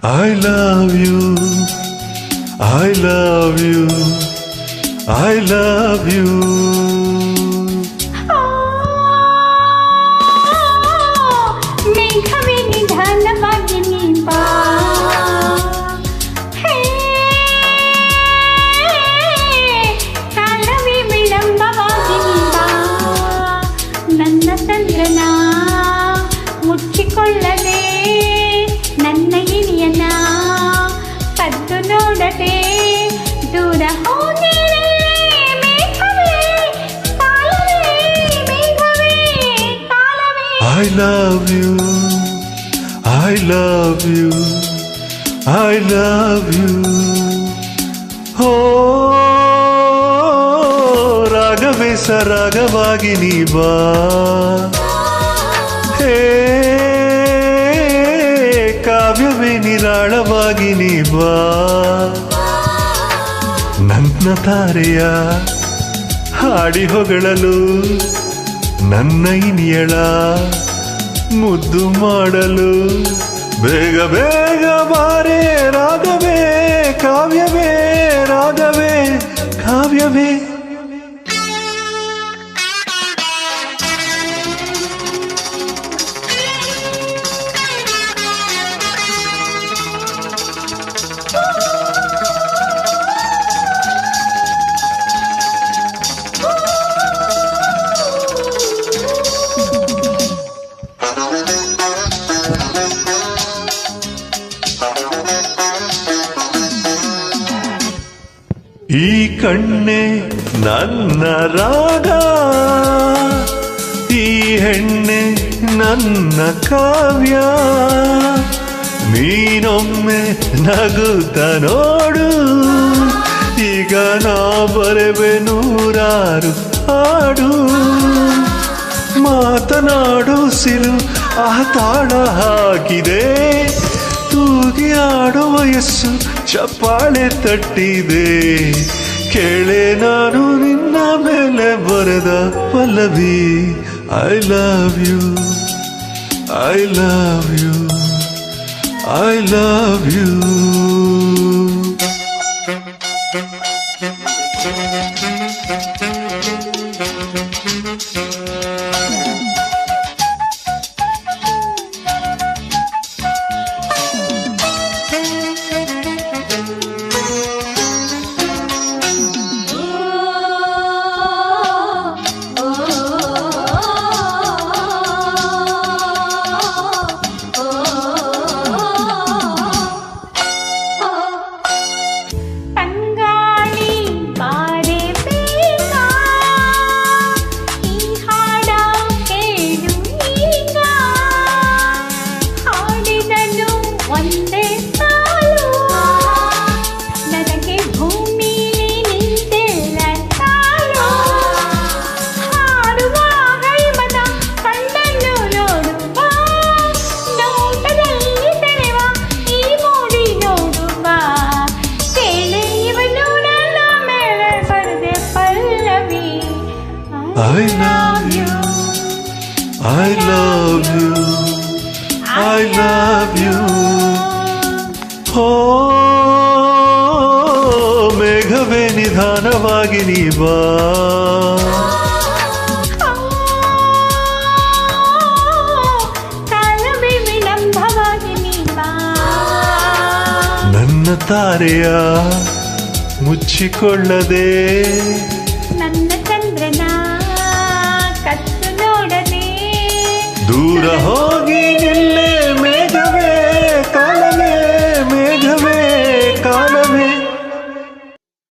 I love you, I love you, I love you. ಮೇಘವೇ ನಿಧಾನವಾಗಿ ನೀ ಬಾ, ಕಾಲವೇ ವಿಳಂಬವಾಗಿ ನೀ ಬಾ, ನನ್ನ ಚಂದ್ರನ ಮುಚ್ಚಿಕೊಳ್ಳದೆ ನನ್ನ ಇಣಿಯನ್ನ ಕದ್ದು ನೋಡದೆ ದೂರ ಹೋಗಿರೇ ಮೇಘವೇ ಕಾಲವೇ, ಮೇಘವೇ ಕಾಲವೇ. I love you, I love you, I love you. Oh, ರಾಗವೇ ಸರಾಗವಾಗಿ ನೀ ಬಾ, ಹೇ ಕಾವ್ಯವೇ ನಿರಾಳವಾಗಿ ನೀ ಬಾ, ನನ್ನ ತಾರೆಯ ಹಾಡಿ ಹೊಗಳಲು ನನ್ನ ಇನಿಯಳ ಮುದ್ದು ಮಾಡಲು ಬೇಗ ಬೇಗ ಬಾರೆ ರಾಗವೇ ಕಾವ್ಯವೇ, ರಾಗವೇ ಕಾವ್ಯವೇ. ಈ ಕಣ್ಣೆ ನನ್ನ ರಾಗ, ಈ ಹೆಣ್ಣೆ ನನ್ನ ಕಾವ್ಯ, ನೀನೊಮ್ಮೆ ನಗುತ್ತ ನೋಡು, ಈಗ ನಾ ಬರೆವೆ ನೂರಾರು ಹಾಡು, ಮಾತನಾಡು ಸಿರು ಆ ತಾಳ ಹಾಕಿದೆ, ತೂಗಿ ಆಡೋ ವಯಸ್ಸು ಚಪ್ಪಾಳೆ ತಟ್ಟಿದೆ, ಕೇಳೆ ನಾನು ನಿನ್ನ ಮೇಲೆ ಬರೆದ ಪಲ್ಲವಿ. I love you, I love you, I love you. I love you, I love you, I love you. ಮೇಘವೇ ನಿಧಾನವಾಗಿ ನೀ ಬಾ, ಕಾಲವೇ ವಿಳಂಬವಾಗಿ ನೀ ಬಾ, ನನ್ನ ತಾರೆಯ ಮುಚ್ಚಿಕೊಳ್ಳದೆ